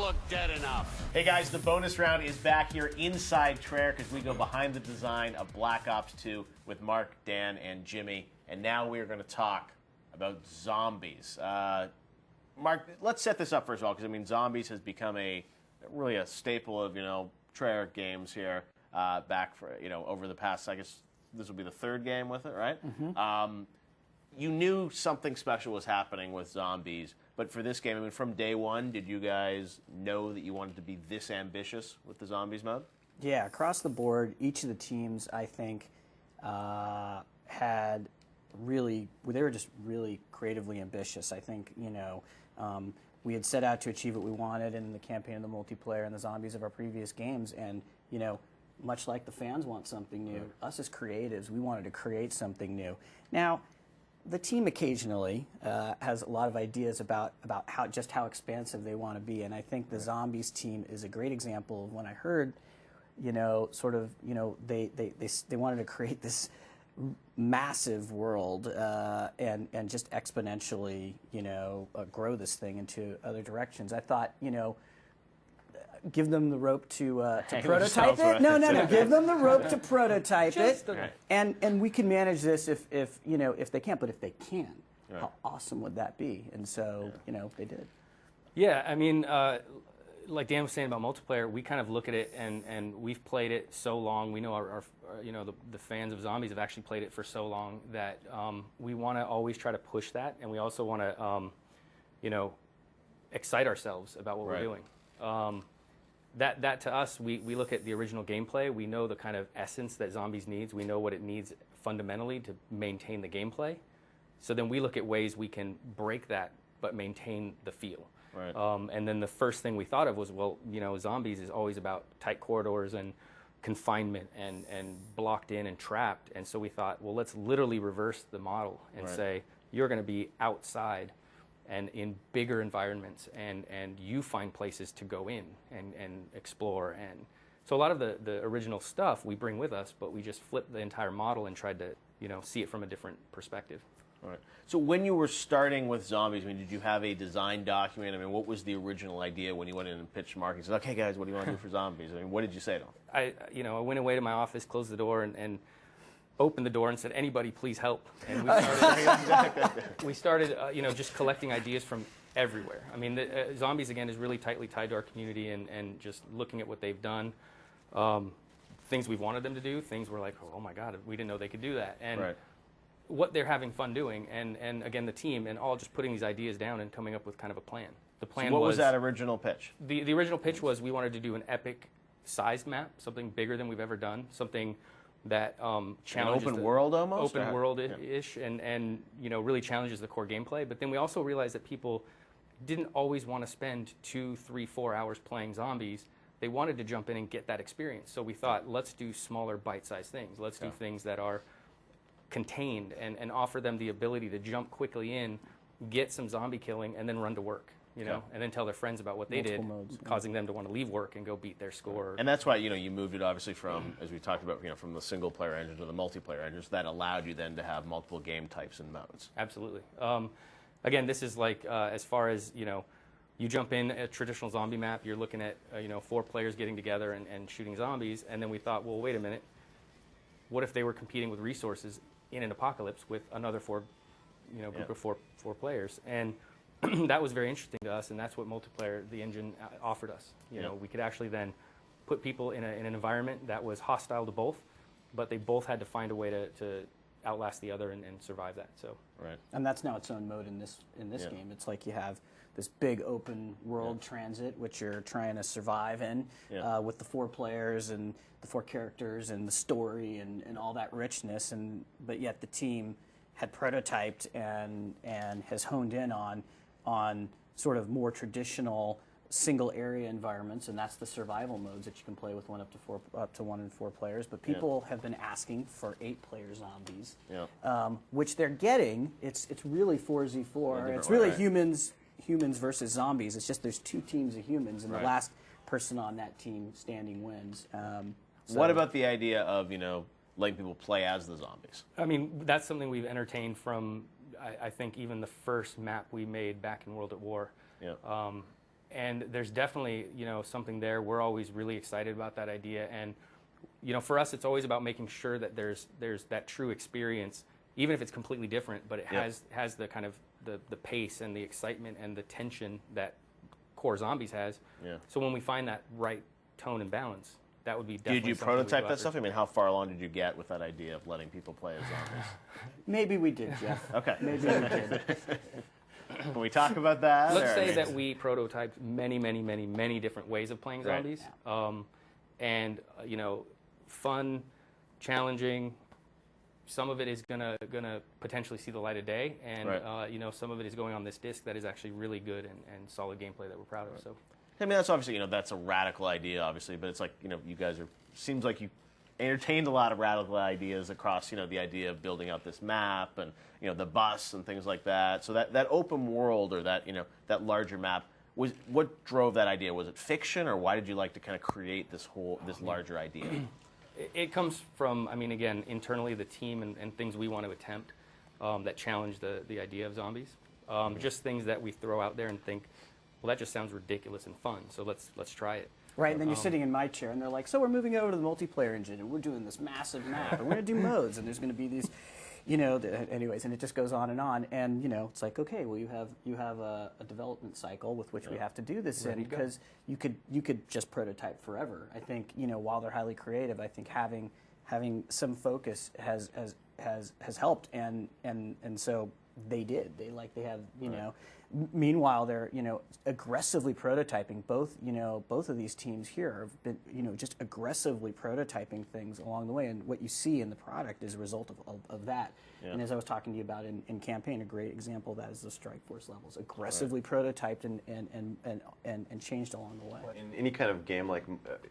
look dead enough. Hey guys, the bonus round is back here inside Traer because we go behind the design of Black Ops 2 with Mark, Dan, and Jimmy. And now we are going to talk about zombies. Mark, let's set this up first of all, because I mean, zombies has become really a staple of Traer games here back for over the past. I guess this will be the third game with it, right? Mm-hmm. You knew something special was happening with zombies, but for this game, I mean, from day one, did you guys know that you wanted to be this ambitious with the zombies mode? Yeah, across the board, each of the teams, I think, had really, they were just really creatively ambitious. I think, we had set out to achieve what we wanted in the campaign and the multiplayer and the zombies of our previous games, and, much like the fans want something new, us as creatives, we wanted to create something new. Now, the team occasionally has a lot of ideas about how expansive they want to be, and I think the zombies team is a great example of when I heard, they wanted to create this massive world and just exponentially, grow this thing into other directions. I thought, give them the rope to prototype it. No. Give them the rope to prototype it, and we can manage this if they can't. But if they can, how awesome would that be? And so they did. Yeah, I mean, like Dan was saying about multiplayer, we kind of look at it and we've played it so long. We know our the fans of zombies have actually played it for so long that we want to always try to push that, and we also want to excite ourselves about what we're doing. That to us, we look at the original gameplay. We know the kind of essence that zombies needs. We know what it needs fundamentally to maintain the gameplay. So then we look at ways we can break that but maintain the feel. Right. And then the first thing we thought of was, well, zombies is always about tight corridors and confinement and blocked in and trapped. And so we thought, well, let's literally reverse the model and say, you're going to be outside and in bigger environments, and you find places to go in and explore. And so a lot of the original stuff we bring with us, but we just flipped the entire model and tried to see it from a different perspective. All right. So when you were starting with zombies, I mean, did you have a design document? I mean, what was the original idea when you went in and pitched Mark and said, okay, guys, what do you want to do for zombies? I mean, what did you say to them? I went away to my office, closed the door, and opened the door and said, anybody please help. And we started, just collecting ideas from everywhere. I mean, zombies, again, is really tightly tied to our community, and just looking at what they've done, things we've wanted them to do, things we're like, oh my God, we didn't know they could do that. And what they're having fun doing, and again, the team, and all just putting these ideas down and coming up with kind of a plan. The plan so what was that original pitch? The original pitch was we wanted to do an epic sized map, something bigger than we've ever done, something that challenges an open world almost? Open world-ish, and really challenges the core gameplay. But then we also realized that people didn't always want to spend 2, 3, 4 hours playing zombies. They wanted to jump in and get that experience. So we thought, let's do smaller bite-sized things. Let's do things that are contained and offer them the ability to jump quickly in, get some zombie killing, and then run to work. And then tell their friends about what they did, causing them to want to leave work and go beat their score. And that's why, you moved it obviously from, as we talked about, from the single-player engine to the multiplayer engines. That allowed you then to have multiple game types and modes. Absolutely. Again, this is like, as far as, you jump in a traditional zombie map, you're looking at, 4 players getting together and shooting zombies, and then we thought, well, wait a minute, what if they were competing with resources in an apocalypse with another group of four players? And that was very interesting to us, and that's what multiplayer, the engine, offered us. We could actually then put people in an environment that was hostile to both, but they both had to find a way to outlast the other and survive that. So and that's now its own mode in this game. It's like you have this big open world transit, which you're trying to survive in with the 4 players and the 4 characters and the story and all that richness. But yet the team had prototyped and has honed in on sort of more traditional single area environments, and that's the survival modes that you can play with up to 1 and 4 players. But people have been asking for 8-player zombies, which they're getting. It's really 4z4. It's really humans versus zombies. It's just there's 2 teams of humans, and the last person on that team standing wins. What about the idea of letting people play as the zombies? I mean, that's something we've entertained from, I think, even the first map we made back in World at War. and there's definitely, something there. We're always really excited about that idea. And, for us, it's always about making sure that there's that true experience, even if it's completely different, but it has the kind of the pace and the excitement and the tension that core Zombies has. Yeah. So when we find that right tone and balance, that would be definitely. Did you prototype that stuff? I mean, how far along did you get with that idea of letting people play as zombies? Maybe we did, Jeff. Okay. Maybe we did. Can we talk about that? Let's say that we prototyped many different ways of playing zombies. Right. And, fun, challenging. Some of it is gonna potentially see the light of day, and right. Some of it is going on this disc that is actually really good and solid gameplay that we're proud of. So, I mean, that's obviously that's a radical idea, obviously, but it's like you guys seems like you entertained a lot of radical ideas across the idea of building out this map and the bus and things like that. So that open world or that that larger map was what drove that idea. Was it fiction, or why did you like to kind of create this larger idea? It comes from, again, internally the team and things we want to attempt that challenge the idea of zombies. Just things that we throw out there and think, well, that just sounds ridiculous and fun, so let's try it. Right, and then you're sitting in my chair, and they're like, so we're moving over to the multiplayer engine, and we're doing this massive map, and we're going to do modes, and there's going to be these, anyways, and it just goes on, and it's like, okay, well, you have a development cycle with which we have to do this in, because you could just prototype forever. I think, while they're highly creative, I think having some focus has helped, and so they did. They have, Meanwhile, they're aggressively prototyping. Both of these teams here have been just aggressively prototyping things along the way, and what you see in the product is a result of that. Yeah. And as I was talking to you about in campaign, a great example of that is the Strike Force levels, aggressively prototyped and changed along the way. In any kind of game like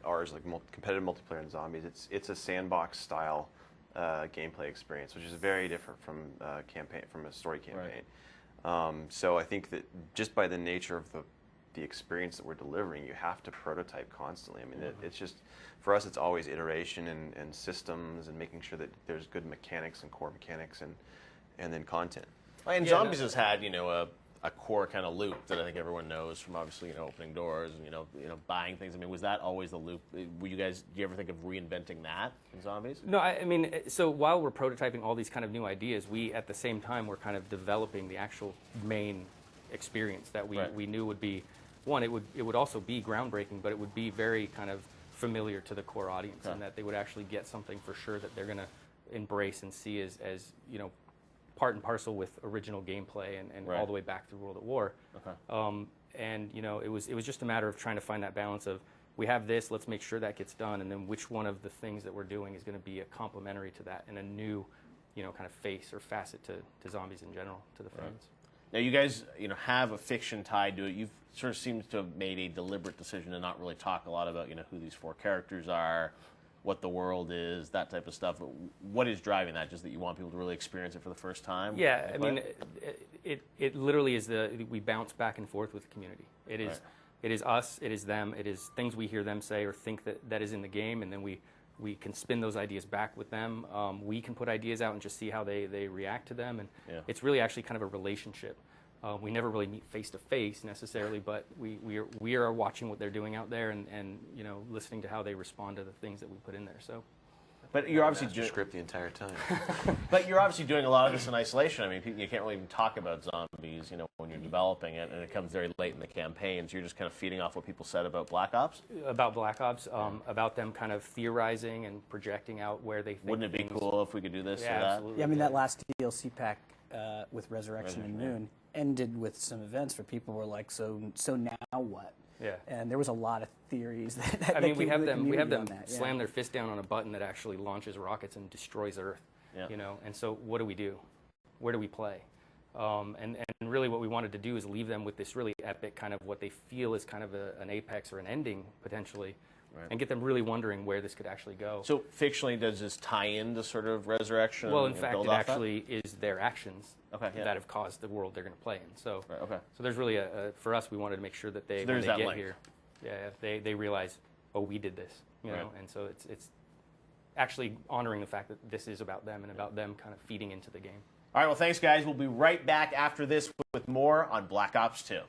ours, like competitive multiplayer in zombies, it's a sandbox style gameplay experience, which is very different from a story campaign. Right. So I think that just by the nature of the experience that we're delivering, you have to prototype constantly. It's just, for us, it's always iteration and systems and making sure that there's good mechanics and core mechanics and then content. And Zombies has had, a core kind of loop that I think everyone knows from obviously, opening doors and, buying things. Was that always the loop? Do you ever think of reinventing that in Zombies? No, so while we're prototyping all these kind of new ideas, we, at the same time, we're kind of developing the actual main experience that we knew would be, one, it would also be groundbreaking, but it would be very kind of familiar to the core audience, and that they would actually get something for sure that they're going to embrace and see as part and parcel with original gameplay and all the way back to World at War. Okay. And it was just a matter of trying to find that balance of, we have this, let's make sure that gets done, and then which one of the things that we're doing is going to be a complementary to that and a new kind of face or facet to zombies in general, to the fans. Now you guys have a fiction tied to it. You've sort of seemed to have made a deliberate decision to not really talk a lot about who these four characters are, what the world is, that type of stuff. What is driving that? Just that you want people to really experience it for the first time? Yeah, it literally is we bounce back and forth with the community. It is It is us, it is them, it is things we hear them say or think that is in the game, and then we can spin those ideas back with them. We can put ideas out and just see how they react to them, and it's really actually kind of a relationship. We never really meet face to face necessarily, but we are watching what they're doing out there and listening to how they respond to the things that we put in there. So, but you're obviously doing script the entire time. But you're obviously doing a lot of this in isolation. You can't really even talk about zombies, when you're developing it, and it comes very late in the campaign. So you're just kind of feeding off what people said about Black Ops. About Black Ops, about them kind of theorizing and projecting out where they think. Wouldn't it be cool if we could do this or that? Absolutely. Yeah, that last DLC pack with Resurrection and Moon ended with some events where people were like, so now what? Yeah. And there was a lot of theories that we have them slam their fist down on a button that actually launches rockets and destroys Earth. Yeah. And so what do we do? Where do we play? And really what we wanted to do is leave them with this really epic kind of what they feel is kind of an apex or an ending potentially. Right. And get them really wondering where this could actually go. So fictionally, does this tie into sort of Resurrection? Well, in fact, it actually is their actions that have caused the world they're going to play in. So, so there's really for us, we wanted to make sure that when they get here, they realize, oh, we did this, know. And so it's actually honoring the fact that this is about them and about them kind of feeding into the game. All right, well, thanks, guys. We'll be right back after this with more on Black Ops 2.